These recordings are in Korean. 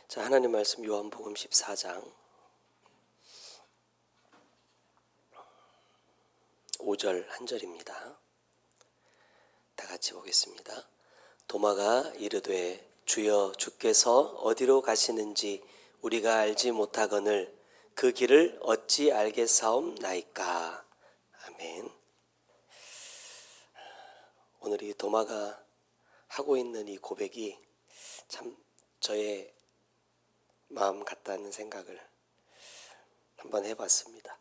자, 하나님 말씀 요한복음 14장 5절 한 절입니다. 다 같이 보겠습니다. 도마가 이르되 주여 주께서 어디로 가시는지 우리가 알지 못하거늘 그 길을 어찌 알겠사옵나이까. 아멘. 오늘 이 도마가 하고 있는 이 고백이 참 저의 마음 같다는 생각을 한번 해봤습니다.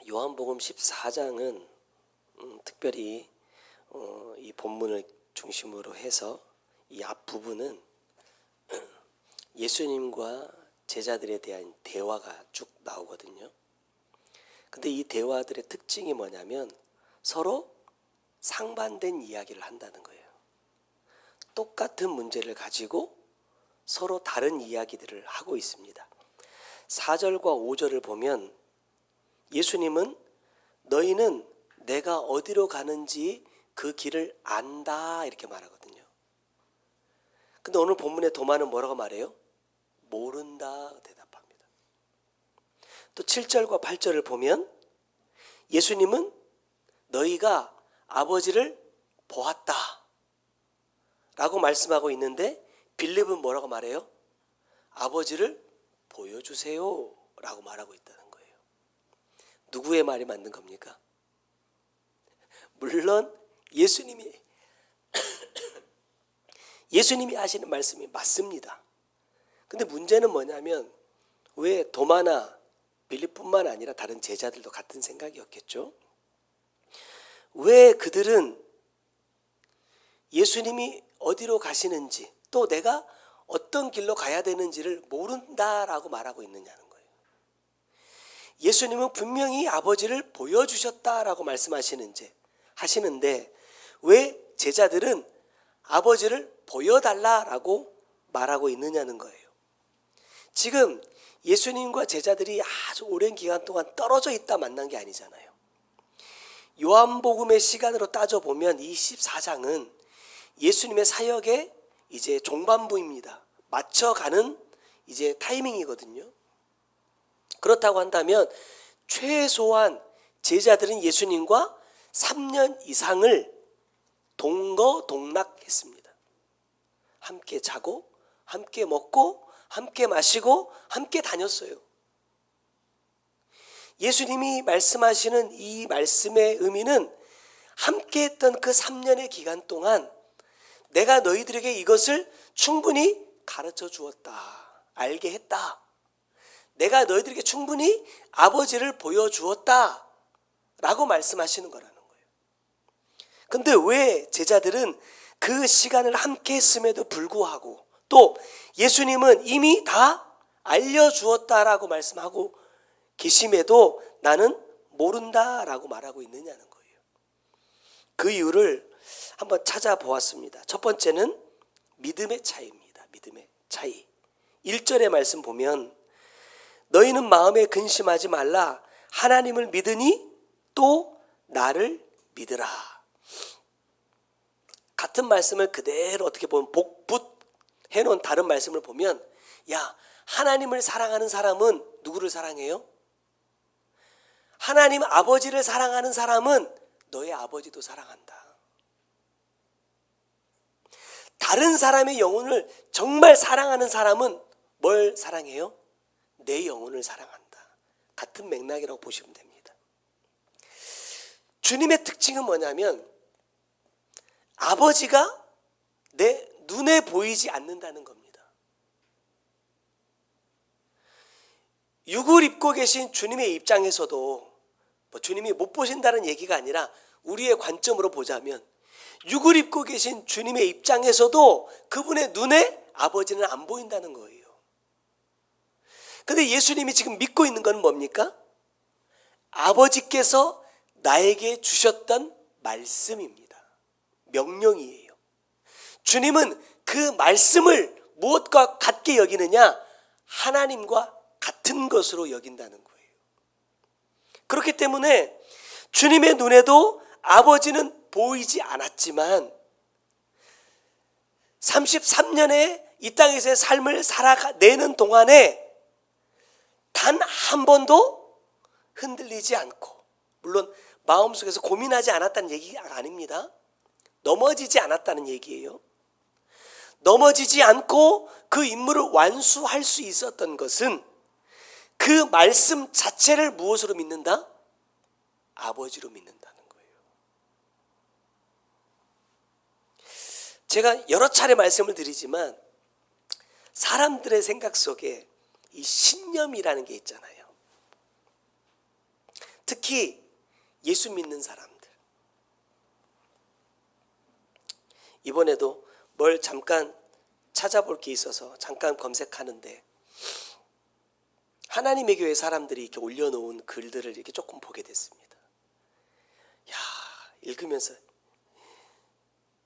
요한복음 14장은 특별히 이 본문을 중심으로 해서 이 앞부분은 예수님과 제자들에 대한 대화가 쭉 나오거든요. 근데 이 대화들의 특징이 뭐냐면 서로 상반된 이야기를 한다는 거예요. 똑같은 문제를 가지고 서로 다른 이야기들을 하고 있습니다. 4절과 5절을 보면 예수님은 너희는 내가 어디로 가는지 그 길을 안다 이렇게 말하거든요. 근데 오늘 본문의 도마는 뭐라고 말해요? 모른다 대답합니다. 또 7절과 8절을 보면 예수님은 너희가 아버지를 보았다 라고 말씀하고 있는데 빌립은 뭐라고 말해요? 아버지를 보여주세요 라고 말하고 있다는 거예요. 누구의 말이 맞는 겁니까? 물론 예수님이 하시는 말씀이 맞습니다. 근데 문제는 뭐냐면 왜 도마나 빌립뿐만 아니라 다른 제자들도 같은 생각이었겠죠? 왜 그들은 예수님이 어디로 가시는지 또 내가 어떤 길로 가야 되는지를 모른다라고 말하고 있느냐는 거예요. 예수님은 분명히 아버지를 보여주셨다라고 하시는데 왜 제자들은 아버지를 보여달라라고 말하고 있느냐는 거예요. 지금 예수님과 제자들이 아주 오랜 기간 동안 떨어져 있다 만난 게 아니잖아요. 요한복음의 시간으로 따져보면 이 14장은 예수님의 사역의 이제 종반부입니다. 맞춰가는 이제 타이밍이거든요. 그렇다고 한다면 최소한 제자들은 예수님과 3년 이상을 동거동락했습니다. 함께 자고 함께 먹고 함께 마시고 함께 다녔어요. 예수님이 말씀하시는 이 말씀의 의미는 함께 했던 그 3년의 기간 동안 내가 너희들에게 이것을 충분히 가르쳐 주었다. 알게 했다. 내가 너희들에게 충분히 아버지를 보여주었다. 라고 말씀하시는 거라는 거예요. 근데 왜 제자들은 그 시간을 함께 했음에도 불구하고 또 예수님은 이미 다 알려주었다라고 말씀하고 계심에도 나는 모른다라고 말하고 있느냐는 거예요. 그 이유를 한번 찾아보았습니다. 첫 번째는 믿음의 차이입니다. 믿음의 차이. 1절의 말씀 보면 너희는 마음에 근심하지 말라. 하나님을 믿으니 또 나를 믿으라. 같은 말씀을 그대로 어떻게 보면 복붙해 놓은 다른 말씀을 보면 야, 하나님을 사랑하는 사람은 누구를 사랑해요? 하나님 아버지를 사랑하는 사람은 너의 아버지도 사랑한다. 다른 사람의 영혼을 정말 사랑하는 사람은 뭘 사랑해요? 내 영혼을 사랑한다. 같은 맥락이라고 보시면 됩니다. 주님의 특징은 뭐냐면 아버지가 내 눈에 보이지 않는다는 겁니다. 육을 입고 계신 주님의 입장에서도 주님이 못 보신다는 얘기가 아니라 우리의 관점으로 보자면 육을 입고 계신 주님의 입장에서도 그분의 눈에 아버지는 안 보인다는 거예요. 근데 예수님이 지금 믿고 있는 건 뭡니까? 아버지께서 나에게 주셨던 말씀입니다. 명령이에요. 주님은 그 말씀을 무엇과 같게 여기느냐? 하나님과 같은 것으로 여긴다는 거예요. 그렇기 때문에 주님의 눈에도 아버지는 보이지 않았지만 33년의 이 땅에서의 삶을 살아내는 동안에 단 한 번도 흔들리지 않고, 물론 마음속에서 고민하지 않았다는 얘기가 아닙니다. 넘어지지 않았다는 얘기예요. 넘어지지 않고 그 임무를 완수할 수 있었던 것은 그 말씀 자체를 무엇으로 믿는다? 아버지로 믿는다는 거예요. 제가 여러 차례 말씀을 드리지만 사람들의 생각 속에 이 신념이라는 게 있잖아요. 특히 예수 믿는 사람들. 이번에도 뭘 잠깐 찾아볼 게 있어서 잠깐 검색하는데 하나님의 교회 사람들이 이렇게 올려놓은 글들을 이렇게 조금 보게 됐습니다. 야, 읽으면서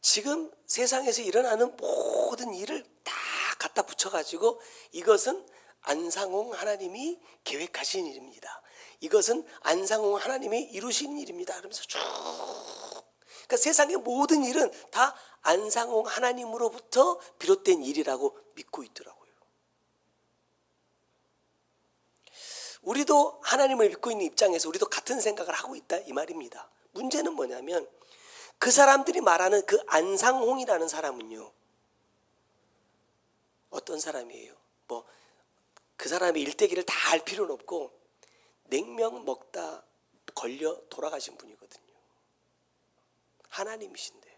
지금 세상에서 일어나는 모든 일을 다 갖다 붙여가지고 이것은 안상홍 하나님이 계획하신 일입니다. 이것은 안상홍 하나님이 이루신 일입니다. 그러면서 쭉. 그러니까 세상의 모든 일은 다 안상홍 하나님으로부터 비롯된 일이라고 믿고 있더라고요. 우리도 하나님을 믿고 있는 입장에서 우리도 같은 생각을 하고 있다 이 말입니다. 문제는 뭐냐면 그 사람들이 말하는 그 안상홍이라는 사람은요, 어떤 사람이에요? 뭐 그 사람의 일대기를 다 알 필요는 없고 냉면 먹다 걸려 돌아가신 분이거든요. 하나님이신데요.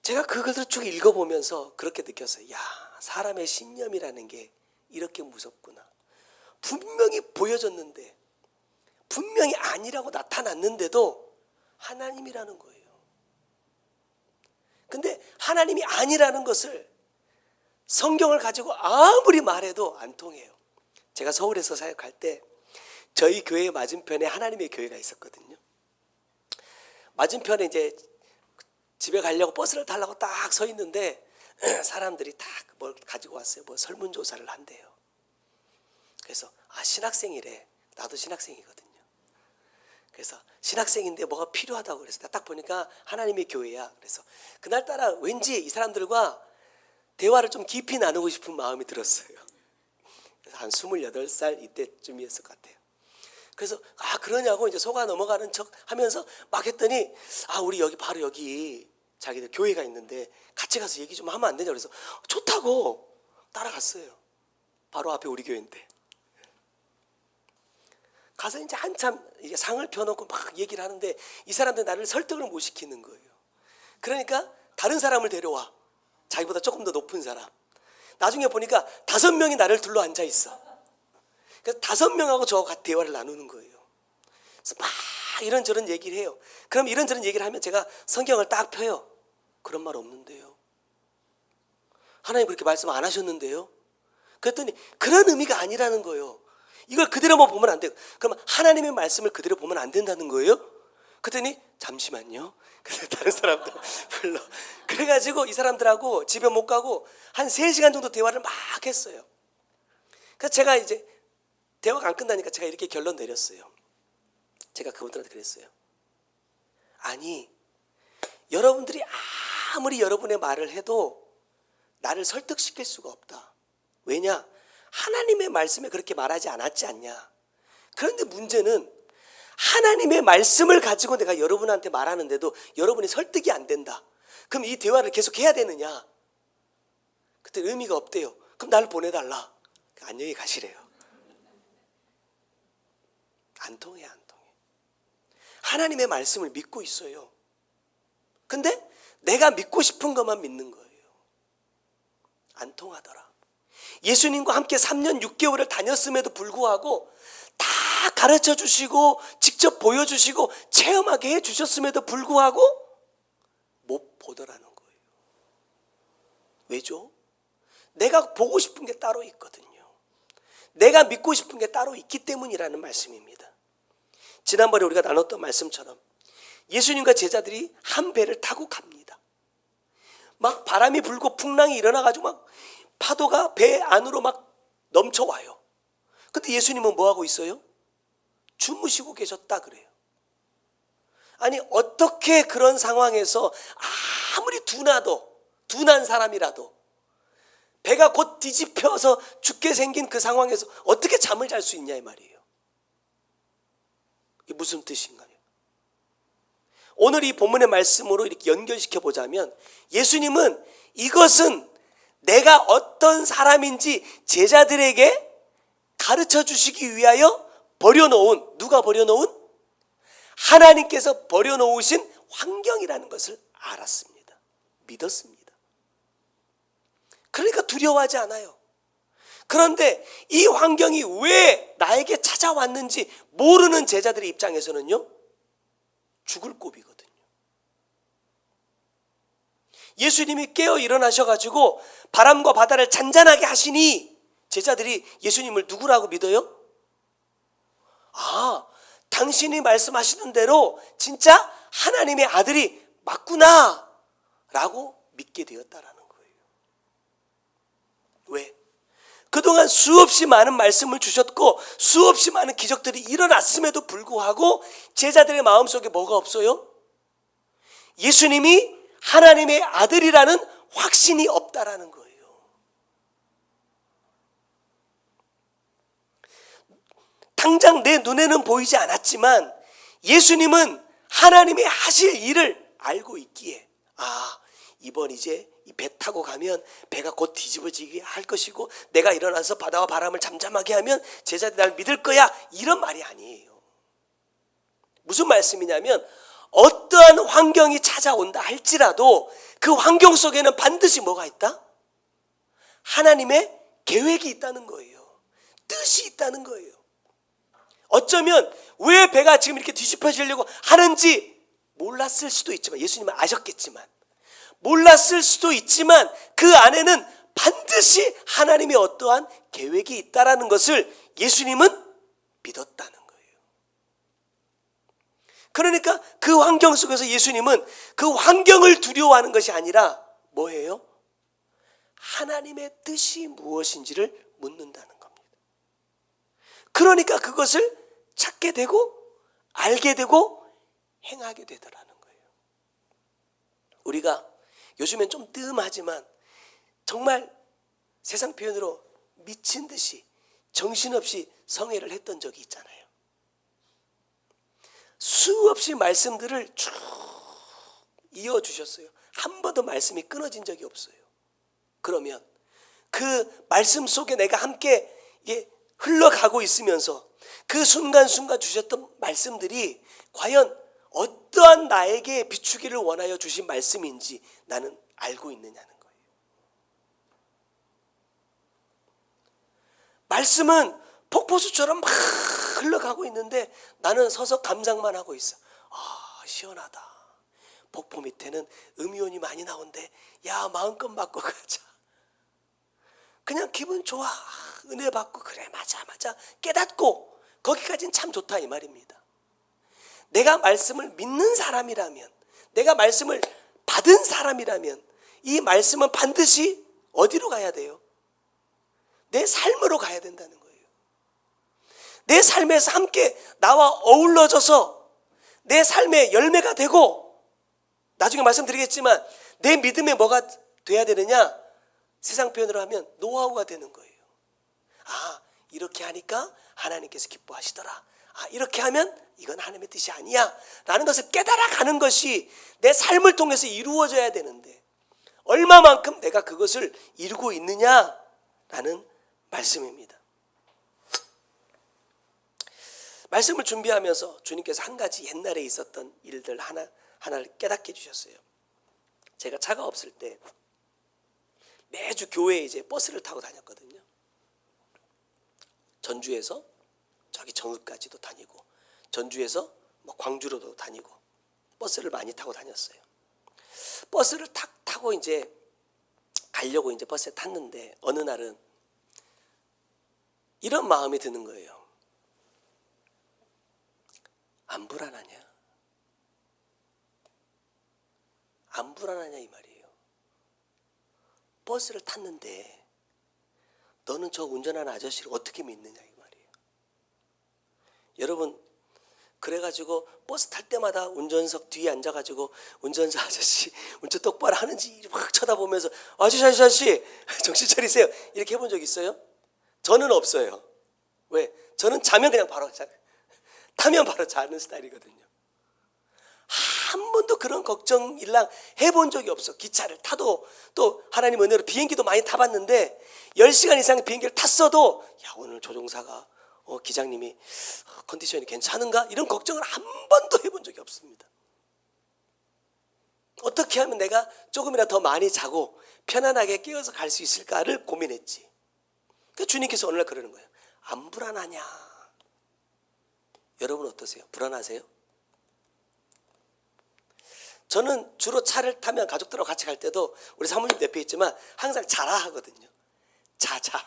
제가 그것을 쭉 읽어보면서 그렇게 느꼈어요. 야, 사람의 신념이라는 게 이렇게 무섭구나. 분명히 보여졌는데, 분명히 아니라고 나타났는데도 하나님이라는 거예요. 근데 하나님이 아니라는 것을 성경을 가지고 아무리 말해도 안 통해요. 제가 서울에서 사역할 때 저희 교회 맞은편에 하나님의 교회가 있었거든요. 맞은편에 이제 집에 가려고 버스를 타려고 딱 서 있는데 사람들이 딱 뭘 가지고 왔어요. 뭐 설문조사를 한대요. 그래서 신학생이래. 나도 신학생이거든요. 그래서 신학생인데 뭐가 필요하다고 그래서 딱 보니까 하나님의 교회야. 그래서 그날따라 왠지 이 사람들과 대화를 좀 깊이 나누고 싶은 마음이 들었어요. 그래서 한 28살 이때쯤이었을 것 같아요. 그래서 그러냐고 이제 속아 넘어가는 척 하면서 막 했더니 우리 여기 바로 여기 자기들 교회가 있는데 같이 가서 얘기 좀 하면 안 되냐 그래서 좋다고 따라갔어요. 바로 앞에 우리 교회인데. 가서 이제 한참 이게 상을 펴놓고 막 얘기를 하는데 이 사람들 나를 설득을 못 시키는 거예요. 그러니까 다른 사람을 데려와. 자기보다 조금 더 높은 사람. 나중에 보니까 5명이 나를 둘러 앉아 있어. 그래서 5명하고 저하고 대화를 나누는 거예요. 그래서 막 이런저런 얘기를 해요. 그럼 이런저런 얘기를 하면 제가 성경을 딱 펴요. 그런 말 없는데요. 하나님 그렇게 말씀 안 하셨는데요. 그랬더니 그런 의미가 아니라는 거예요. 이걸 그대로만 보면 안 돼요. 그럼 하나님의 말씀을 그대로 보면 안 된다는 거예요. 그랬더니 잠시만요. 그래서 다른 사람들 불러. 그래가지고 이 사람들하고 집에 못 가고 한 3시간 정도 대화를 막 했어요. 그래서 제가 이제 대화가 안 끝나니까 제가 이렇게 결론 내렸어요. 제가 그분들한테 그랬어요. 아니, 여러분들이 아무리 여러분의 말을 해도 나를 설득시킬 수가 없다. 왜냐? 하나님의 말씀에 그렇게 말하지 않았지 않냐. 그런데 문제는 하나님의 말씀을 가지고 내가 여러분한테 말하는데도 여러분이 설득이 안 된다. 그럼 이 대화를 계속 해야 되느냐? 그때 의미가 없대요. 그럼 나를 보내달라. 안녕히 가시래요. 안 통해, 안 통해. 하나님의 말씀을 믿고 있어요. 근데 내가 믿고 싶은 것만 믿는 거예요. 안 통하더라. 예수님과 함께 3년 6개월을 다녔음에도 불구하고 다 가르쳐 주시고 직접 보여주시고 체험하게 해주셨음에도 불구하고 못 보더라는 거예요. 왜죠? 내가 보고 싶은 게 따로 있거든요. 내가 믿고 싶은 게 따로 있기 때문이라는 말씀입니다. 지난번에 우리가 나눴던 말씀처럼 예수님과 제자들이 한 배를 타고 갑니다. 막 바람이 불고 풍랑이 일어나가지고 막 파도가 배 안으로 막 넘쳐와요. 근데 예수님은 뭐 하고 있어요? 주무시고 계셨다 그래요. 아니 어떻게 그런 상황에서 아무리 둔한 사람이라도 배가 곧 뒤집혀서 죽게 생긴 그 상황에서 어떻게 잠을 잘 수 있냐 이 말이에요. 이게 무슨 뜻인가요? 오늘 이 본문의 말씀으로 이렇게 연결시켜 보자면 예수님은 이것은 내가 어떤 사람인지 제자들에게 가르쳐 주시기 위하여 버려놓은, 누가 버려놓은? 하나님께서 버려놓으신 환경이라는 것을 알았습니다. 믿었습니다. 그러니까 두려워하지 않아요. 그런데 이 환경이 왜 나에게 찾아왔는지 모르는 제자들의 입장에서는요, 죽을 꼽이거든요. 예수님이 깨어 일어나셔가지고 바람과 바다를 잔잔하게 하시니 제자들이 예수님을 누구라고 믿어요? 아, 당신이 말씀하시는 대로 진짜 하나님의 아들이 맞구나 라고 믿게 되었다라는 거예요. 왜? 그동안 수없이 많은 말씀을 주셨고 수없이 많은 기적들이 일어났음에도 불구하고 제자들의 마음속에 뭐가 없어요? 예수님이 하나님의 아들이라는 확신이 없다라는 거예요. 당장 내 눈에는 보이지 않았지만 예수님은 하나님이 하실 일을 알고 있기에 이번 이제 이 배 타고 가면 배가 곧 뒤집어지게 할 것이고 내가 일어나서 바다와 바람을 잠잠하게 하면 제자들이 날 믿을 거야, 이런 말이 아니에요. 무슨 말씀이냐면 어떠한 환경이 찾아온다 할지라도 그 환경 속에는 반드시 뭐가 있다? 하나님의 계획이 있다는 거예요. 뜻이 있다는 거예요. 어쩌면 왜 배가 지금 이렇게 뒤집어지려고 하는지 몰랐을 수도 있지만, 예수님은 아셨겠지만, 몰랐을 수도 있지만 그 안에는 반드시 하나님의 어떠한 계획이 있다라는 것을 예수님은 믿었다는 거예요. 그러니까 그 환경 속에서 예수님은 그 환경을 두려워하는 것이 아니라 뭐예요? 하나님의 뜻이 무엇인지를 묻는다는 겁니다. 그러니까 그것을 찾게 되고 알게 되고 행하게 되더라는 거예요. 우리가 요즘엔 좀 뜸하지만 정말 세상 표현으로 미친 듯이 정신없이 성회를 했던 적이 있잖아요. 수없이 말씀들을 쭉 이어주셨어요. 한 번도 말씀이 끊어진 적이 없어요. 그러면 그 말씀 속에 내가 함께 흘러가고 있으면서 그 순간순간 주셨던 말씀들이 과연 어떠한 나에게 비추기를 원하여 주신 말씀인지 나는 알고 있느냐는 거예요. 말씀은 폭포수처럼 막 흘러가고 있는데 나는 서서 감상만 하고 있어. 시원하다. 폭포 밑에는 음이온이 많이 나온대. 야, 마음껏 맞고 가자. 그냥 기분 좋아. 은혜 받고 그래 맞아 깨닫고 거기까지는 참 좋다 이 말입니다. 내가 말씀을 믿는 사람이라면, 내가 말씀을 받은 사람이라면 이 말씀은 반드시 어디로 가야 돼요? 내 삶으로 가야 된다는 거예요. 내 삶에서 함께 나와 어우러져서 내 삶의 열매가 되고, 나중에 말씀드리겠지만 내 믿음에 뭐가 돼야 되느냐? 세상 표현으로 하면 노하우가 되는 거예요. 이렇게 하니까 하나님께서 기뻐하시더라. 이렇게 하면 이건 하나님의 뜻이 아니야 라는 것을 깨달아가는 것이 내 삶을 통해서 이루어져야 되는데 얼마만큼 내가 그것을 이루고 있느냐라는 말씀입니다. 말씀을 준비하면서 주님께서 한 가지 옛날에 있었던 일들 하나를 깨닫게 해주셨어요. 제가 차가 없을 때 매주 교회에 이제 버스를 타고 다녔거든요. 전주에서 저기 정읍까지도 다니고 전주에서 광주로도 다니고 버스를 많이 타고 다녔어요. 버스를 타고 이제 가려고 이제 버스에 탔는데 어느 날은 이런 마음이 드는 거예요. 안 불안하냐? 안 불안하냐 이 말이에요. 버스를 탔는데 너는 저 운전하는 아저씨를 어떻게 믿느냐 이 말이에요. 여러분, 그래가지고 버스 탈 때마다 운전석 뒤에 앉아가지고 운전자 아저씨 운전 똑바로 하는지 막 쳐다보면서 아저씨 정신 차리세요 이렇게 해본 적 있어요? 저는 없어요. 왜? 저는 자면 그냥 바로 타면 바로 자는 스타일이거든요. 한 번도 그런 걱정 일랑 해본 적이 없어. 기차를 타도 또 하나님 은혜로 비행기도 많이 타봤는데 10시간 이상 비행기를 탔어도 야 오늘 조종사가 기장님이 컨디션이 괜찮은가? 이런 걱정을 한 번도 해본 적이 없습니다. 어떻게 하면 내가 조금이라도 더 많이 자고 편안하게 깨어서 갈 수 있을까를 고민했지. 그러니까 주님께서 어느 날 그러는 거예요. 안 불안하냐? 여러분 어떠세요? 불안하세요? 저는 주로 차를 타면 가족들하고 같이 갈 때도 우리 사모님 옆에 있지만 항상 자라 하거든요. 자자.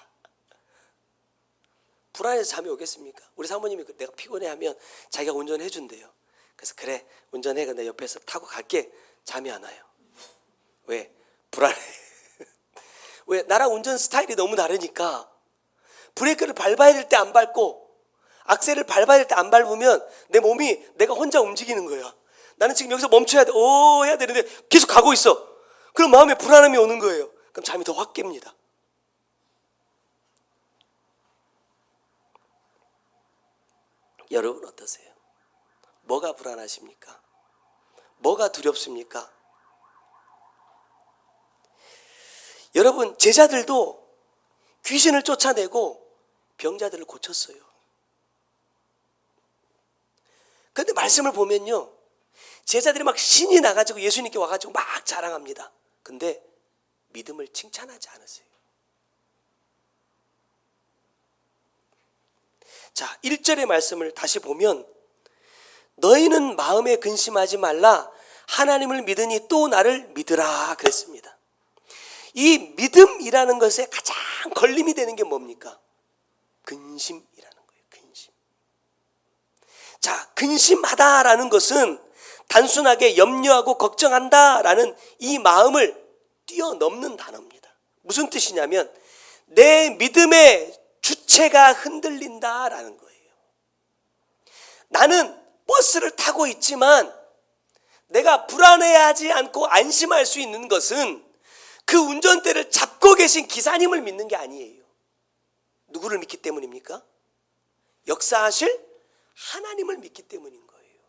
불안해서 잠이 오겠습니까? 우리 사모님이 내가 피곤해하면 자기가 운전해 준대요. 그래서 그래 운전해. 근데 옆에서 타고 갈게. 잠이 안 와요. 왜? 불안해. 왜? 나랑 운전 스타일이 너무 다르니까 브레이크를 밟아야 될 때 안 밟고 악셀을 밟아야 될 때 안 밟으면 내 몸이 내가 혼자 움직이는 거야. 나는 지금 여기서 멈춰야 돼. 해야 되는데 계속 가고 있어. 그럼 마음에 불안함이 오는 거예요. 그럼 잠이 더 확 깹니다. 여러분 어떠세요? 뭐가 불안하십니까? 뭐가 두렵습니까? 여러분 제자들도 귀신을 쫓아내고 병자들을 고쳤어요. 그런데 말씀을 보면요, 제자들이 막 신이 나가지고 예수님께 와가지고 막 자랑합니다. 근데 믿음을 칭찬하지 않으세요. 자, 1절의 말씀을 다시 보면 너희는 마음에 근심하지 말라. 하나님을 믿으니 또 나를 믿으라 그랬습니다. 이 믿음이라는 것에 가장 걸림이 되는 게 뭡니까? 근심이라는 거예요. 근심. 자, 근심하다라는 것은 단순하게 염려하고 걱정한다라는 이 마음을 뛰어넘는 단어입니다. 무슨 뜻이냐면 내 믿음의 주체가 흔들린다라는 거예요. 나는 버스를 타고 있지만 내가 불안해하지 않고 안심할 수 있는 것은 그 운전대를 잡고 계신 기사님을 믿는 게 아니에요. 누구를 믿기 때문입니까? 역사하실 하나님을 믿기 때문인 거예요.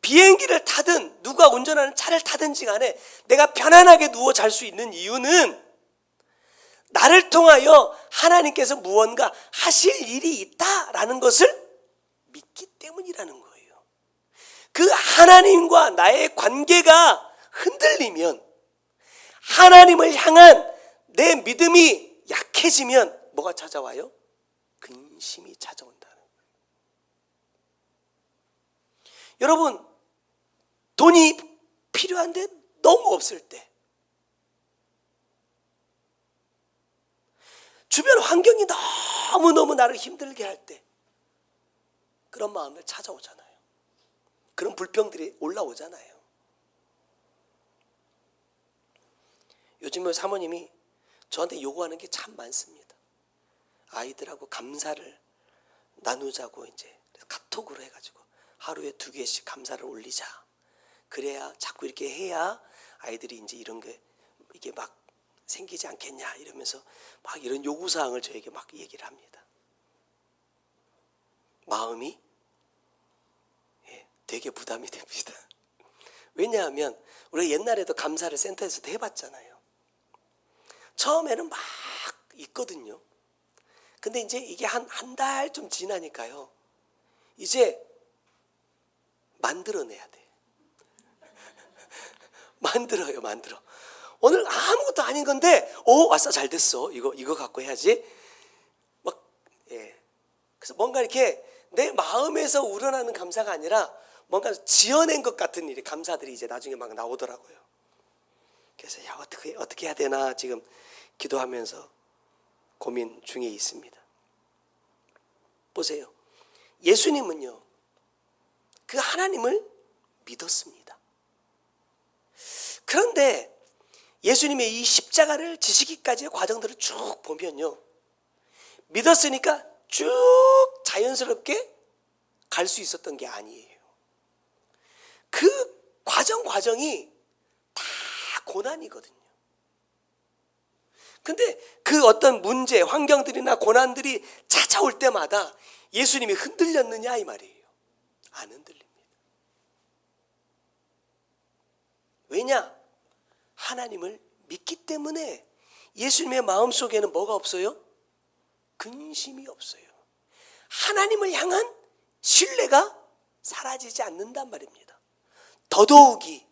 비행기를 타든 누가 운전하는 차를 타든지 간에 내가 편안하게 누워 잘 수 있는 이유는 나를 통하여 하나님께서 무언가 하실 일이 있다라는 것을 믿기 때문이라는 거예요. 그 하나님과 나의 관계가 흔들리면, 하나님을 향한 내 믿음이 약해지면 뭐가 찾아와요? 근심이 찾아온다는 거예요. 여러분, 돈이 필요한데 너무 없을 때, 주변 환경이 너무너무 나를 힘들게 할 때 그런 마음을 찾아오잖아요. 그런 불평들이 올라오잖아요. 요즘에 사모님이 저한테 요구하는 게 참 많습니다. 아이들하고 감사를 나누자고 이제 카톡으로 해가지고 하루에 2개씩 감사를 올리자. 그래야 자꾸 이렇게 해야 아이들이 이제 이런 게 이게 막 생기지 않겠냐 이러면서 막 이런 요구사항을 저에게 막 얘기를 합니다. 마음이 되게 부담이 됩니다. 왜냐하면 우리가 옛날에도 감사를 센터에서도 해봤잖아요. 처음에는 막 있거든요. 근데 이제 이게 한 달 좀 지나니까요, 이제 만들어내야 돼. 만들어. 오늘 아무것도 아닌 건데, 왔어, 잘 됐어. 이거 갖고 해야지. 그래서 뭔가 이렇게 내 마음에서 우러나는 감사가 아니라 뭔가 지어낸 것 같은 일이, 감사들이 이제 나중에 막 나오더라고요. 그래서 야, 어떻게 해야 되나 지금 기도하면서 고민 중에 있습니다. 보세요. 예수님은요, 그 하나님을 믿었습니다. 그런데 예수님의 이 십자가를 지시기까지의 과정들을 쭉 보면요, 믿었으니까 쭉 자연스럽게 갈 수 있었던 게 아니에요. 그 과정이 다 고난이거든요. 근데 그 어떤 문제, 환경들이나 고난들이 찾아올 때마다 예수님이 흔들렸느냐 이 말이에요. 안 흔들립니다. 왜냐? 하나님을 믿기 때문에 예수님의 마음속에는 뭐가 없어요? 근심이 없어요. 하나님을 향한 신뢰가 사라지지 않는단 말입니다. 더더욱이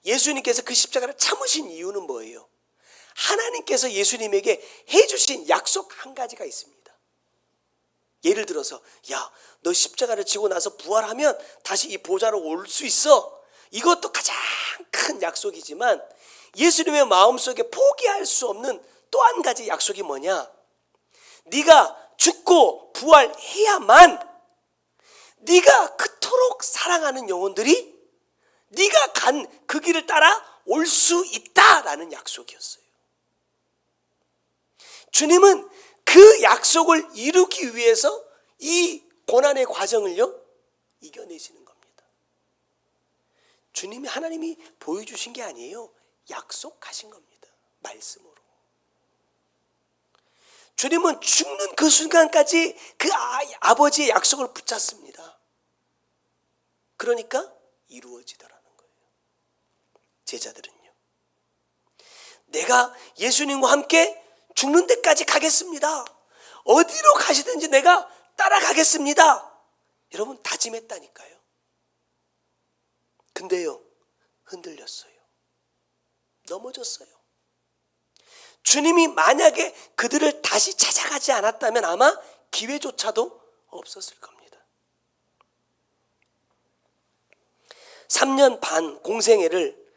예수님께서 그 십자가를 참으신 이유는 뭐예요? 하나님께서 예수님에게 해주신 약속 한 가지가 있습니다. 예를 들어서 야, 너 십자가를 지고 나서 부활하면 다시 이 보좌로 올 수 있어. 이것도 가장 큰 약속이지만 예수님의 마음속에 포기할 수 없는 또 한 가지 약속이 뭐냐? 네가 죽고 부활해야만 네가 그토록 사랑하는 영혼들이 네가 간 그 길을 따라 올 수 있다라는 약속이었어요. 주님은 그 약속을 이루기 위해서 이 고난의 과정을요 이겨내시는 겁니다. 주님이 하나님이 보여주신 게 아니에요. 약속하신 겁니다. 말씀으로. 주님은 죽는 그 순간까지 그 아버지의 약속을 붙잡습니다. 그러니까 이루어지더라는 거예요. 제자들은요. 내가 예수님과 함께 죽는 데까지 가겠습니다. 어디로 가시든지 내가 따라가겠습니다. 여러분 다짐했다니까요. 근데요 흔들렸어요. 넘어졌어요. 주님이 만약에 그들을 다시 찾아가지 않았다면 아마 기회조차도 없었을 겁니다. 3년 반 공생애를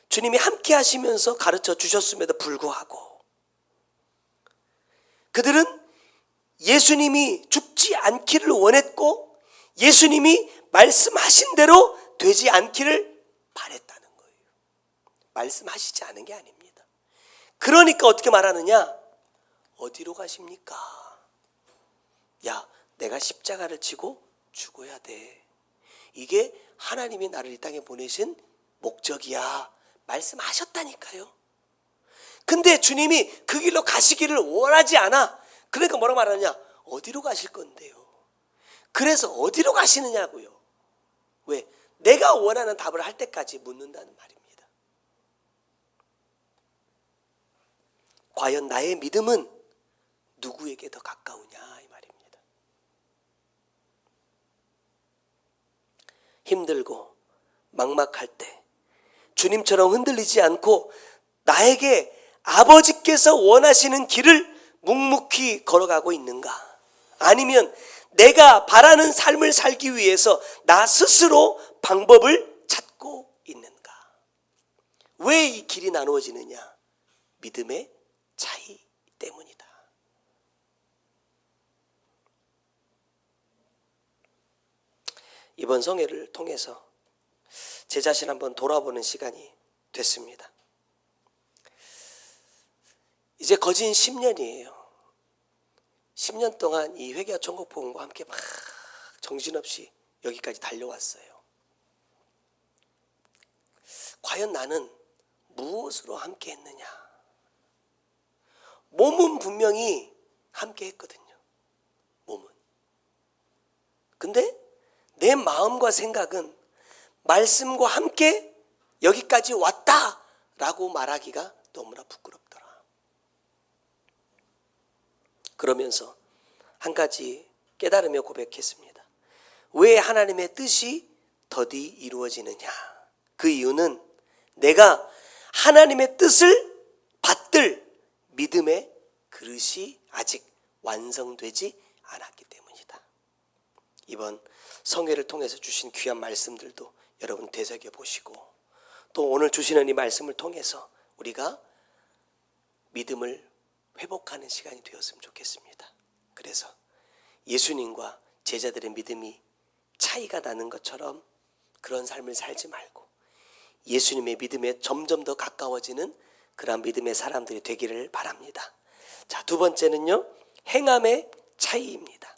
주님이 함께 하시면서 가르쳐 주셨음에도 불구하고 그들은 예수님이 죽지 않기를 원했고 예수님이 말씀하신 대로 되지 않기를 바랬다는 거예요. 말씀하시지 않은 게 아닙니다. 그러니까 어떻게 말하느냐? 어디로 가십니까? 야, 내가 십자가를 지고 죽어야 돼. 이게 하나님이 나를 이 땅에 보내신 목적이야. 말씀하셨다니까요. 근데 주님이 그 길로 가시기를 원하지 않아. 그러니까 뭐라고 말하느냐? 어디로 가실 건데요? 그래서 어디로 가시느냐고요. 왜? 내가 원하는 답을 할 때까지 묻는다는 말입니다. 과연 나의 믿음은 누구에게 더 가까우냐 이 말입니다. 힘들고 막막할 때 주님처럼 흔들리지 않고 나에게 아버지께서 원하시는 길을 묵묵히 걸어가고 있는가? 아니면 내가 바라는 삶을 살기 위해서 나 스스로 방법을 찾고 있는가? 왜 이 길이 나누어지느냐? 믿음의 차이 때문이다. 이번 성회를 통해서 제 자신 한번 돌아보는 시간이 됐습니다. 이제 거진 10년이에요. 10년 동안 이 회개와 천국복음과 함께 막 정신없이 여기까지 달려왔어요. 과연 나는 무엇으로 함께 했느냐? 몸은 분명히 함께 했거든요. 몸은. 근데 내 마음과 생각은 말씀과 함께 여기까지 왔다라고 말하기가 너무나 부끄럽더라. 그러면서 한 가지 깨달으며 고백했습니다. 왜 하나님의 뜻이 더디 이루어지느냐? 그 이유는 내가 하나님의 뜻을 받들 믿음의 그릇이 아직 완성되지 않았기 때문이다. 이번 성회를 통해서 주신 귀한 말씀들도 여러분 되새겨 보시고 또 오늘 주시는 이 말씀을 통해서 우리가 믿음을 회복하는 시간이 되었으면 좋겠습니다. 그래서 예수님과 제자들의 믿음이 차이가 나는 것처럼 그런 삶을 살지 말고 예수님의 믿음에 점점 더 가까워지는 그런 믿음의 사람들이 되기를 바랍니다. 자, 두 번째는요, 행함의 차이입니다.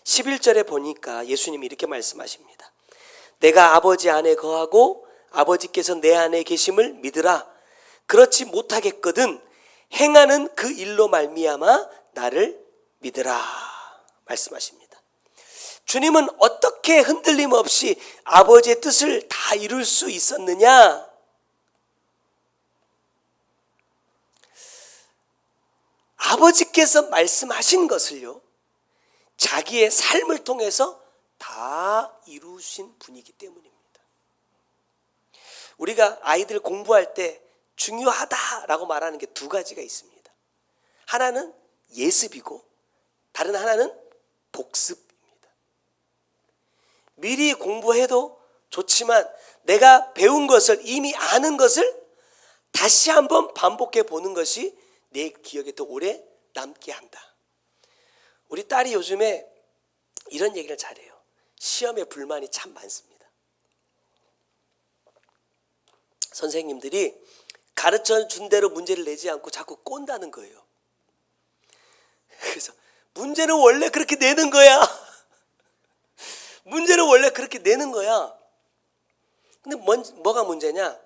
11절에 보니까 예수님이 이렇게 말씀하십니다. 내가 아버지 안에 거하고 아버지께서 내 안에 계심을 믿으라. 그렇지 못하겠거든 행하는 그 일로 말미암아 나를 믿으라 말씀하십니다. 주님은 어떻게 흔들림 없이 아버지의 뜻을 다 이룰 수 있었느냐? 아버지께서 말씀하신 것을요, 자기의 삶을 통해서 다 이루신 분이기 때문입니다. 우리가 아이들 공부할 때 중요하다라고 말하는 게 두 가지가 있습니다. 하나는 예습이고 다른 하나는 복습입니다. 미리 공부해도 좋지만 내가 배운 것을, 이미 아는 것을 다시 한번 반복해 보는 것이 내 기억에 더 오래 남게 한다. 우리 딸이 요즘에 이런 얘기를 잘해요. 시험에 불만이 참 많습니다. 선생님들이 가르쳐 준 대로 문제를 내지 않고 자꾸 꼰다는 거예요. 그래서 문제는 원래 그렇게 내는 거야. 문제는 원래 그렇게 내는 거야. 근데 뭐가 문제냐?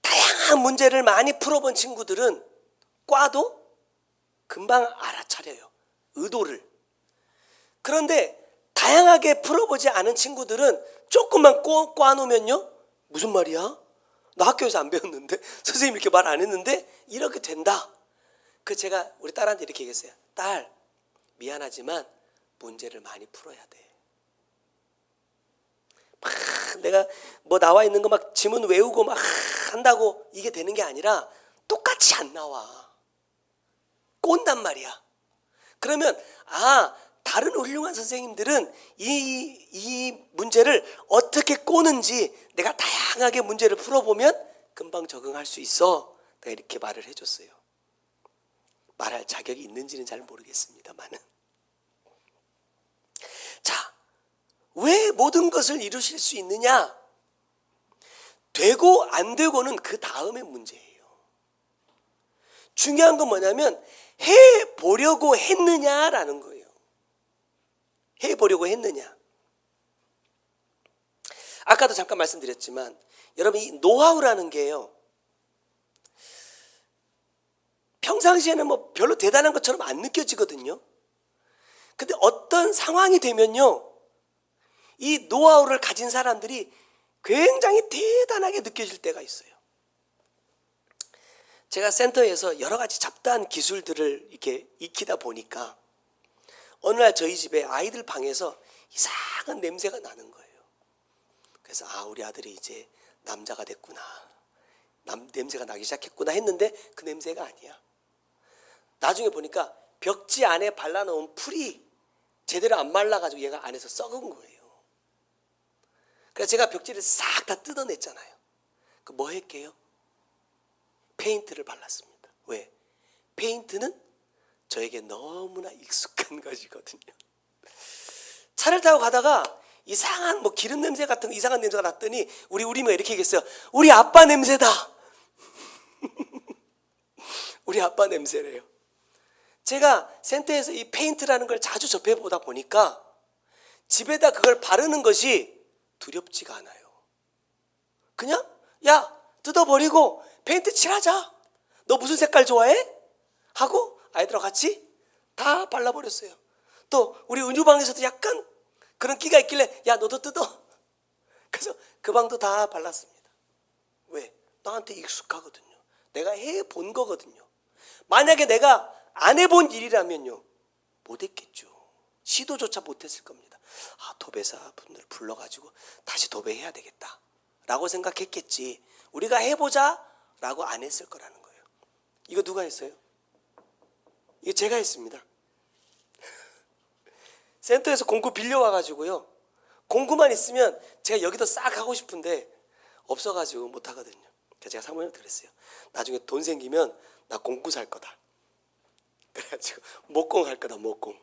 다양한 문제를 많이 풀어본 친구들은 꽈도 금방 알아차려요. 의도를. 그런데 다양하게 풀어보지 않은 친구들은 조금만 꽈놓으면요, 무슨 말이야? 나 학교에서 안 배웠는데, 선생님 이렇게 말 안 했는데 이렇게 된다. 그래서 제가 우리 딸한테 이렇게 얘기했어요. 딸, 미안하지만 문제를 많이 풀어야 돼. 막 내가 뭐 나와 있는 거 막 지문 외우고 막 한다고 이게 되는 게 아니라 똑같이 안 나와. 꼰단 말이야. 그러면 다른 훌륭한 선생님들은 이 문제를 어떻게 꼬는지 내가 다양하게 문제를 풀어보면 금방 적응할 수 있어. 내가 이렇게 말을 해줬어요. 말할 자격이 있는지는 잘 모르겠습니다만은. 자, 왜 모든 것을 이루실 수 있느냐? 되고 안 되고는 그 다음의 문제예요. 중요한 건 뭐냐면 해보려고 했느냐라는 거예요. 해보려고 했느냐. 아까도 잠깐 말씀드렸지만 여러분, 이 노하우라는 게요, 평상시에는 뭐 별로 대단한 것처럼 안 느껴지거든요. 근데 어떤 상황이 되면요, 이 노하우를 가진 사람들이 굉장히 대단하게 느껴질 때가 있어요. 제가 센터에서 여러 가지 잡다한 기술들을 이렇게 익히다 보니까 어느 날 저희 집에 아이들 방에서 이상한 냄새가 나는 거예요. 그래서 우리 아들이 이제 남자가 됐구나, 냄새가 나기 시작했구나 했는데 그 냄새가 아니야. 나중에 보니까 벽지 안에 발라놓은 풀이 제대로 안 말라가지고 얘가 안에서 썩은 거예요. 그래서 제가 벽지를 싹 다 뜯어냈잖아요. 그 뭐 할게요? 페인트를 발랐습니다. 왜? 페인트는 저에게 너무나 익숙한 것이거든요. 차를 타고 가다가 이상한 뭐 기름 냄새 같은 이상한 냄새가 났더니 우리 이모가 이렇게 얘기했어요. 우리 아빠 냄새다. 우리 아빠 냄새래요. 제가 센터에서 이 페인트라는 걸 자주 접해보다 보니까 집에다 그걸 바르는 것이 두렵지가 않아요. 그냥 뜯어버리고 페인트 칠하자. 너 무슨 색깔 좋아해? 하고 아이들하고 같이 다 발라버렸어요. 또 우리 은유방에서도 약간 그런 끼가 있길래 너도 뜯어. 그래서 그 방도 다 발랐습니다. 왜? 나한테 익숙하거든요. 내가 해본 거거든요. 만약에 내가 안 해본 일이라면요, 못했겠죠. 시도조차 못했을 겁니다. 도배사 분들 불러가지고 다시 도배해야 되겠다 라고 생각했겠지, 우리가 해보자 라고 안 했을 거라는 거예요. 이거 누가 했어요? 이거 제가 했습니다. 센터에서 공구 빌려와가지고요, 공구만 있으면 제가 여기도 싹 하고 싶은데 없어가지고 못하거든요. 그래서 제가 사모님한테 그랬어요. 나중에 돈 생기면 나 공구 살 거다. 그래가지고 목공 할 거다. 목공.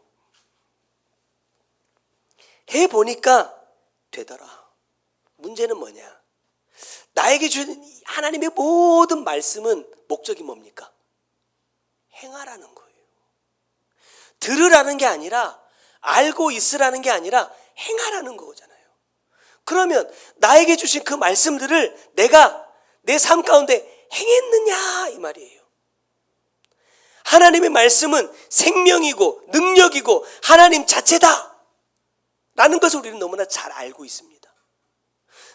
해보니까 되더라. 문제는 뭐냐? 나에게 주신 하나님의 모든 말씀은 목적이 뭡니까? 행하라는 거예요. 들으라는 게 아니라 알고 있으라는 게 아니라 행하라는 거잖아요. 그러면 나에게 주신 그 말씀들을 내가 내 삶 가운데 행했느냐 이 말이에요. 하나님의 말씀은 생명이고 능력이고 하나님 자체다 라는 것을 우리는 너무나 잘 알고 있습니다.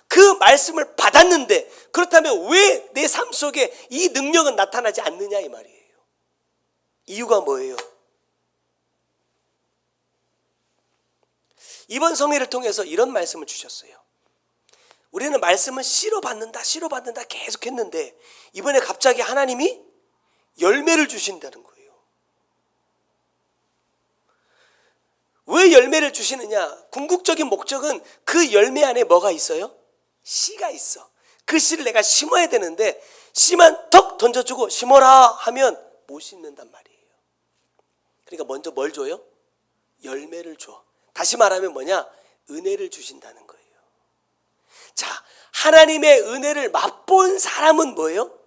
그 말씀을 받았는데 그렇다면 왜 내 삶 속에 이 능력은 나타나지 않느냐 이 말이에요. 이유가 뭐예요? 이번 성회를 통해서 이런 말씀을 주셨어요. 우리는 말씀을 씨로 받는다 계속 했는데 이번에 갑자기 하나님이 열매를 주신다는 거예요. 왜 열매를 주시느냐? 궁극적인 목적은 그 열매 안에 뭐가 있어요? 씨가 있어. 그 씨를 내가 심어야 되는데 씨만 턱 던져주고 심어라 하면 못 심는단 말이에요. 그러니까 먼저 뭘 줘요? 열매를 줘. 다시 말하면 뭐냐? 은혜를 주신다는 거예요. 자, 하나님의 은혜를 맛본 사람은 뭐예요?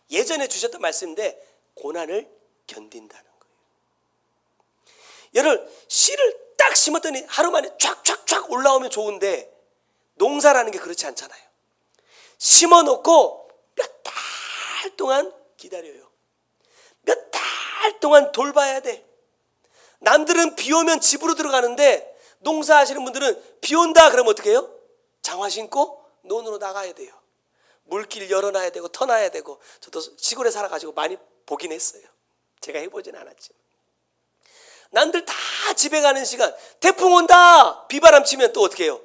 예전에 주셨던 말씀인데 고난을 견딘다는 거예요. 여러분, 씨를 딱 심었더니 하루 만에 쫙쫙쫙 올라오면 좋은데 농사라는 게 그렇지 않잖아요. 심어놓고 몇 달 동안 기다려요. 몇 달 동안 돌봐야 돼. 남들은 비 오면 집으로 들어가는데 농사하시는 분들은 비 온다 그러면 어떻게 해요? 장화 신고 논으로 나가야 돼요. 물길 열어놔야 되고 터놔야 되고. 저도 시골에 살아가지고 많이 보긴 했어요. 제가 해보진 않았지만. 남들 다 집에 가는 시간, 태풍 온다 비바람 치면 또 어떻게 해요?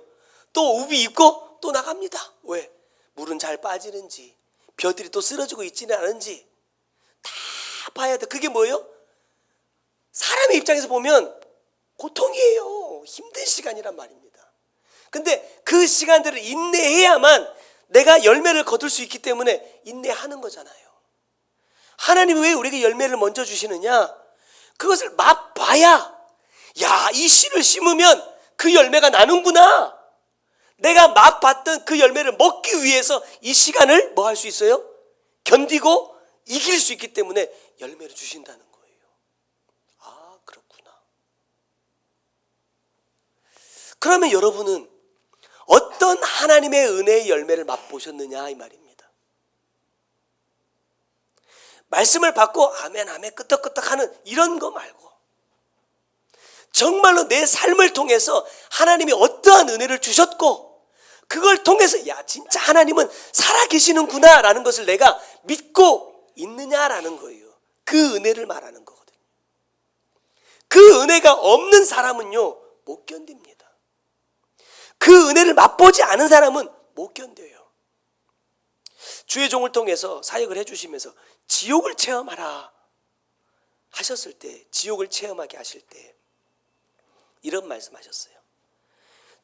또 우비 입고 또 나갑니다. 왜? 물은 잘 빠지는지 벼들이 또 쓰러지고 있지는 않은지 다 봐야 돼. 그게 뭐예요? 사람의 입장에서 보면 고통이에요. 힘든 시간이란 말입니다. 근데 그 시간들을 인내해야만 내가 열매를 거둘 수 있기 때문에 인내하는 거잖아요. 하나님이 왜 우리에게 열매를 먼저 주시느냐? 그것을 맛봐야, 야, 이 씨를 심으면 그 열매가 나는구나. 내가 맛봤던 그 열매를 먹기 위해서 이 시간을 뭐 할 수 있어요? 견디고 이길 수 있기 때문에 열매를 주신다는 거예요. 아, 그렇구나. 그러면 여러분은 어떤 하나님의 은혜의 열매를 맛보셨느냐 이 말입니다. 말씀을 받고 아멘 아멘 끄떡끄떡 하는 이런 거 말고 정말로 내 삶을 통해서 하나님이 어떠한 은혜를 주셨고 그걸 통해서 야 진짜 하나님은 살아계시는구나 라는 것을 내가 믿고 있느냐라는 거예요. 그 은혜를 말하는 거거든요. 그 은혜가 없는 사람은요 못 견딥니다. 그 은혜를 맛보지 않은 사람은 못 견뎌요. 주의 종을 통해서 사역을 해주시면서 지옥을 체험하라 하셨을 때, 지옥을 체험하게 하실 때 이런 말씀하셨어요.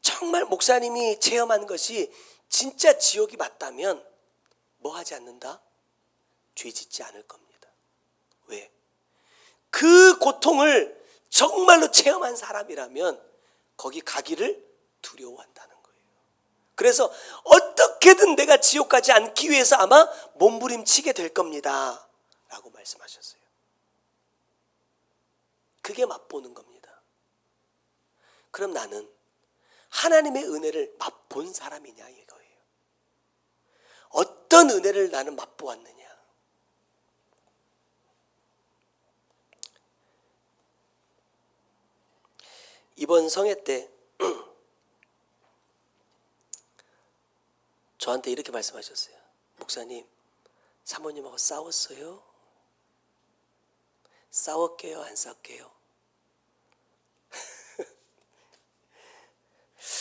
정말 목사님이 체험한 것이 진짜 지옥이 맞다면 뭐 하지 않는다? 죄 짓지 않을 겁니다. 왜? 그 고통을 정말로 체험한 사람이라면 거기 가기를 두려워한다는 거예요. 그래서 어떻게든 내가 지옥 가지 않기 위해서 아마 몸부림치게 될 겁니다 라고 말씀하셨어요. 그게 맛보는 겁니다. 그럼 나는 하나님의 은혜를 맛본 사람이냐 이거예요. 어떤 은혜를 나는 맛보았느냐. 이번 성회 때 저한테 이렇게 말씀하셨어요. 목사님, 사모님하고 싸웠어요? 싸웠게요? 안 싸웠게요?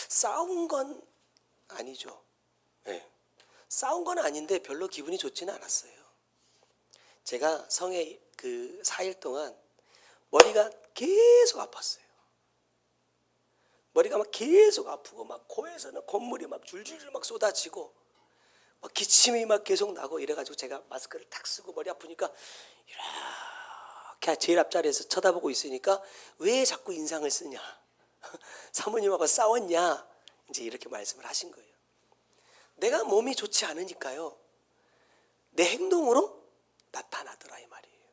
싸운 건 아니죠. 네. 싸운 건 아닌데 별로 기분이 좋지는 않았어요. 제가 성회 그 4일 동안 머리가 계속 아팠어요. 머리가 막 계속 아프고 막 코에서는 콧물이 막 줄줄 막 쏟아지고 막 기침이 막 계속 나고 이래가지고 제가 마스크를 탁 쓰고 머리 아프니까 이렇게 제일 앞자리에서 쳐다보고 있으니까 왜 자꾸 인상을 쓰냐? 사모님하고 싸웠냐? 이제 이렇게 말씀을 하신 거예요. 내가 몸이 좋지 않으니까요. 내 행동으로 나타나더라 이 말이에요.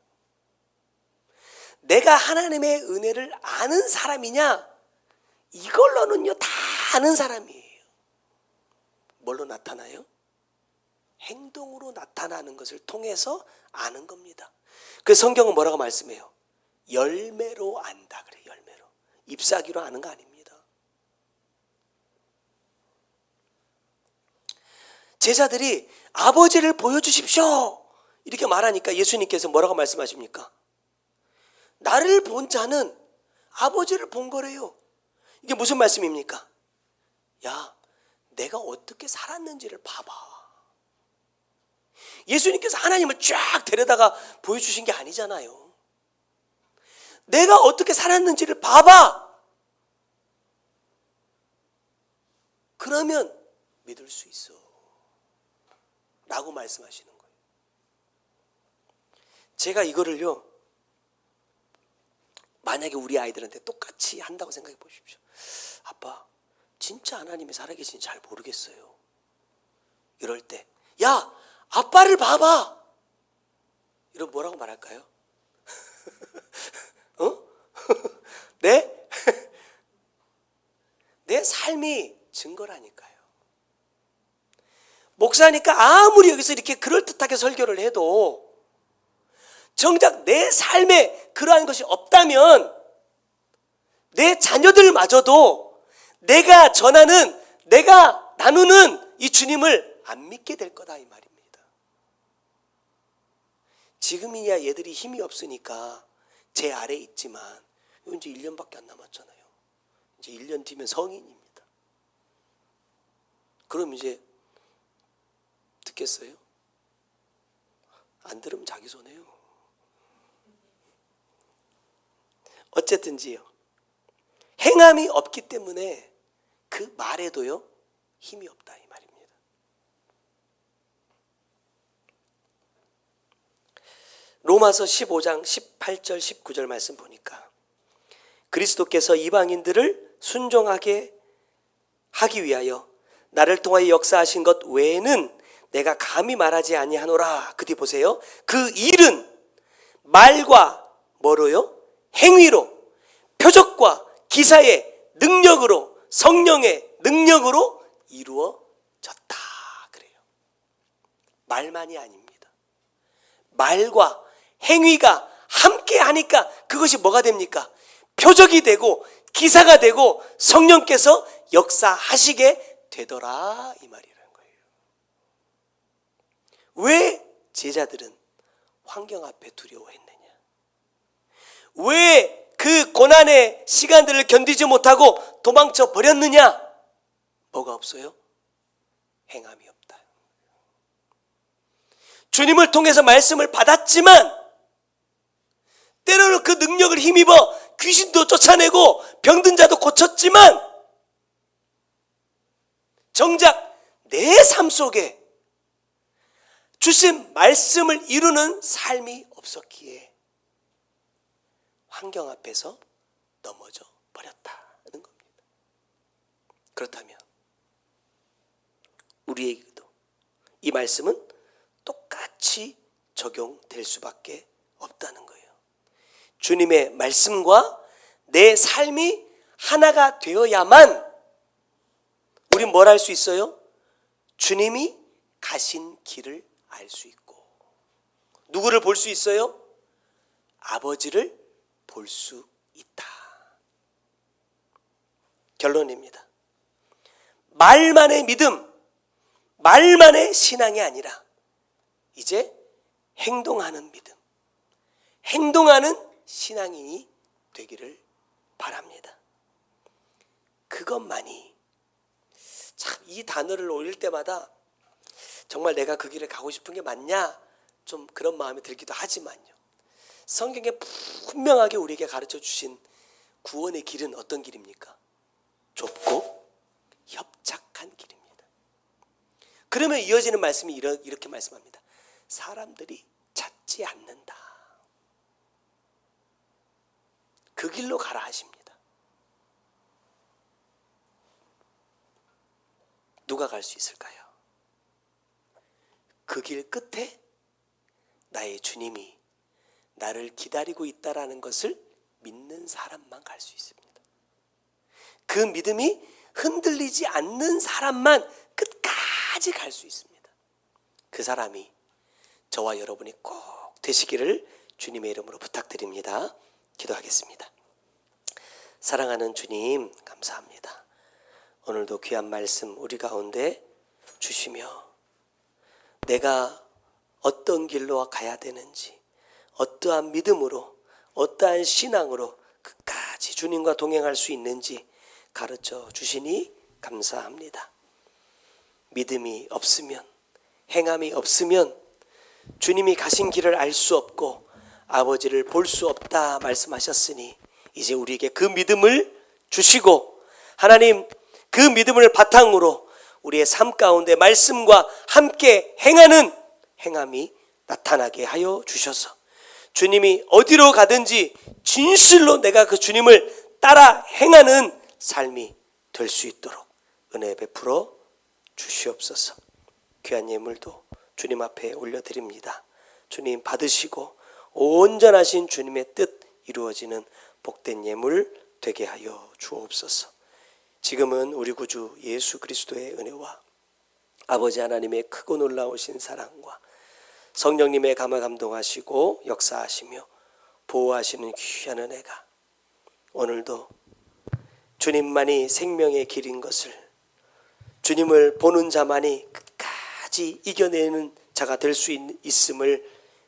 내가 하나님의 은혜를 아는 사람이냐? 이걸로는요 다 아는 사람이에요. 뭘로 나타나요? 행동으로 나타나는 것을 통해서 아는 겁니다. 그 성경은 뭐라고 말씀해요? 열매로 안다 그래요. 열매로. 잎사귀로 아는 거 아닙니다. 제자들이 아버지를 보여주십시오 이렇게 말하니까 예수님께서 뭐라고 말씀하십니까? 나를 본 자는 아버지를 본 거래요. 이게 무슨 말씀입니까? 야, 내가 어떻게 살았는지를 봐봐. 예수님께서 하나님을 쫙 데려다가 보여주신 게 아니잖아요. 내가 어떻게 살았는지를 봐봐. 그러면 믿을 수 있어 라고 말씀하시는 거예요. 제가 이거를요 만약에 우리 아이들한테 똑같이 한다고 생각해 보십시오. 아빠 진짜 하나님이 살아계신지 잘 모르겠어요. 이럴 때 야 아빠를 봐봐. 이러면 뭐라고 말할까요? 네? 내 삶이 증거라니까요. 목사니까 아무리 여기서 이렇게 그럴듯하게 설교를 해도 정작 내 삶에 그러한 것이 없다면 내 자녀들마저도 내가 전하는, 내가 나누는 이 주님을 안 믿게 될 거다 이 말입니다. 지금이야 얘들이 힘이 없으니까 제 아래에 있지만 이제 1년밖에 안 남았잖아요. 이제 1년 뒤면 성인입니다. 그럼 이제 듣겠어요? 안 들으면 자기 손해요. 어쨌든지요. 행함이 없기 때문에 그 말에도요 힘이 없다 이 말입니다. 로마서 15장 18절 19절 말씀 보니까 그리스도께서 이방인들을 순종하게 하기 위하여 나를 통하여 역사하신 것 외에는 내가 감히 말하지 아니하노라. 그 뒤 보세요. 그 일은 말과 뭐로요? 행위로, 표적과 기사의 능력으로, 성령의 능력으로 이루어졌다 그래요. 말만이 아닙니다. 말과 행위가 함께 하니까 그것이 뭐가 됩니까? 표적이 되고 기사가 되고 성령께서 역사하시게 되더라 이 말이라는 거예요. 왜 제자들은 환경 앞에 두려워했느냐? 왜 그 고난의 시간들을 견디지 못하고 도망쳐 버렸느냐? 뭐가 없어요? 행함이 없다. 주님을 통해서 말씀을 받았지만 때로는 그 능력을 힘입어 귀신도 쫓아내고 병든 자도 고쳤지만 정작 내 삶 속에 주신 말씀을 이루는 삶이 없었기에 환경 앞에서 넘어져 버렸다는 겁니다. 그렇다면 우리에게도 이 말씀은 똑같이 적용될 수밖에 없다는 거예요. 주님의 말씀과 내 삶이 하나가 되어야만 우린 뭘 할 수 있어요? 주님이 가신 길을 알 수 있고 누구를 볼 수 있어요? 아버지를 볼 수 있다. 결론입니다. 말만의 믿음, 말만의 신앙이 아니라 이제 행동하는 믿음, 행동하는 신앙인이 되기를 바랍니다. 그것만이 참 이 단어를 올릴 때마다 정말 내가 그 길을 가고 싶은 게 맞냐 좀 그런 마음이 들기도 하지만요. 성경에 분명하게 우리에게 가르쳐 주신 구원의 길은 어떤 길입니까? 좁고 협착한 길입니다. 그러면 이어지는 말씀이 이렇게 말씀합니다. 사람들이 찾지 않는다. 그 길로 가라 하십니다. 누가 갈 수 있을까요? 그 길 끝에 나의 주님이 나를 기다리고 있다라는 것을 믿는 사람만 갈 수 있습니다. 그 믿음이 흔들리지 않는 사람만 끝까지 갈 수 있습니다. 그 사람이 저와 여러분이 꼭 되시기를 주님의 이름으로 부탁드립니다. 기도하겠습니다. 사랑하는 주님, 감사합니다. 오늘도 귀한 말씀 우리 가운데 주시며 내가 어떤 길로 가야 되는지, 어떠한 믿음으로, 어떠한 신앙으로 끝까지 주님과 동행할 수 있는지 가르쳐 주시니 감사합니다. 믿음이 없으면, 행함이 없으면 주님이 가신 길을 알 수 없고 아버지를 볼 수 없다 말씀하셨으니 이제 우리에게 그 믿음을 주시고 하나님 그 믿음을 바탕으로 우리의 삶 가운데 말씀과 함께 행하는 행함이 나타나게 하여 주셔서 주님이 어디로 가든지 진실로 내가 그 주님을 따라 행하는 삶이 될 수 있도록 은혜 베풀어 주시옵소서. 귀한 예물도 주님 앞에 올려드립니다. 주님 받으시고 온전하신 주님의 뜻 이루어지는 복된 예물 되게 하여 주옵소서. 지금은 우리 구주 예수 그리스도의 은혜와 아버지 하나님의 크고 놀라우신 사랑과 성령님의 감화감동하시고 역사하시며 보호하시는 귀한 은혜가 오늘도 주님만이 생명의 길인 것을, 주님을 보는 자만이 끝까지 이겨내는 자가 될 수 있음을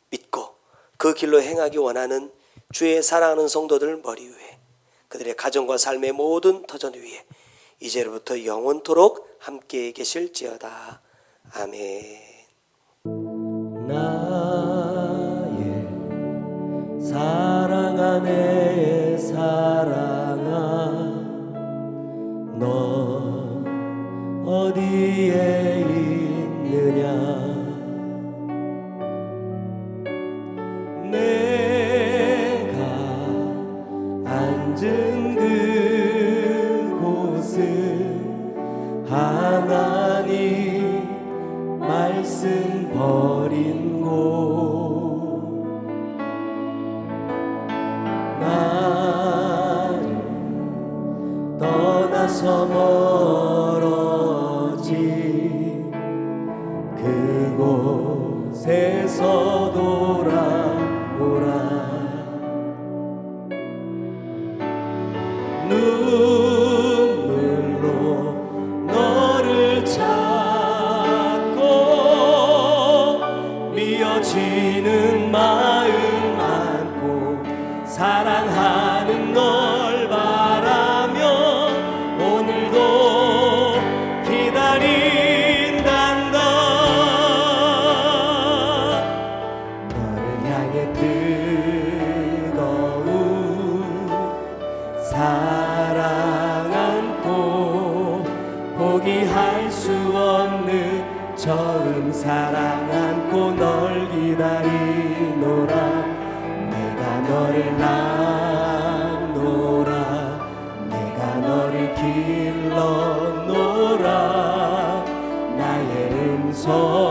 믿고 그 길로 행하기 원하는 주의 사랑하는 성도들 머리 위에, 그들의 가정과 삶의 모든 터전 위에 이제로부터 영원토록 함께 계실지어다. 아멘. 나의 사랑하네 사랑아, 너 어디에 있느냐. 내가 앉은 그곳은 하나님 말씀 버린 곳. 나를 떠나서 멀어진 그곳에서 돌아오라. 눈물로 너를 찾고 미어지는 마음 안고 사랑하는 널 바라며 오늘도 기다린단다. 너를 향해 뜨거운 사랑 안고 포기할 수 없는 처음 사랑 안고 널 기다리노라. 내가 너를 낳노라. 내가 너를 길러노라. 나의 음성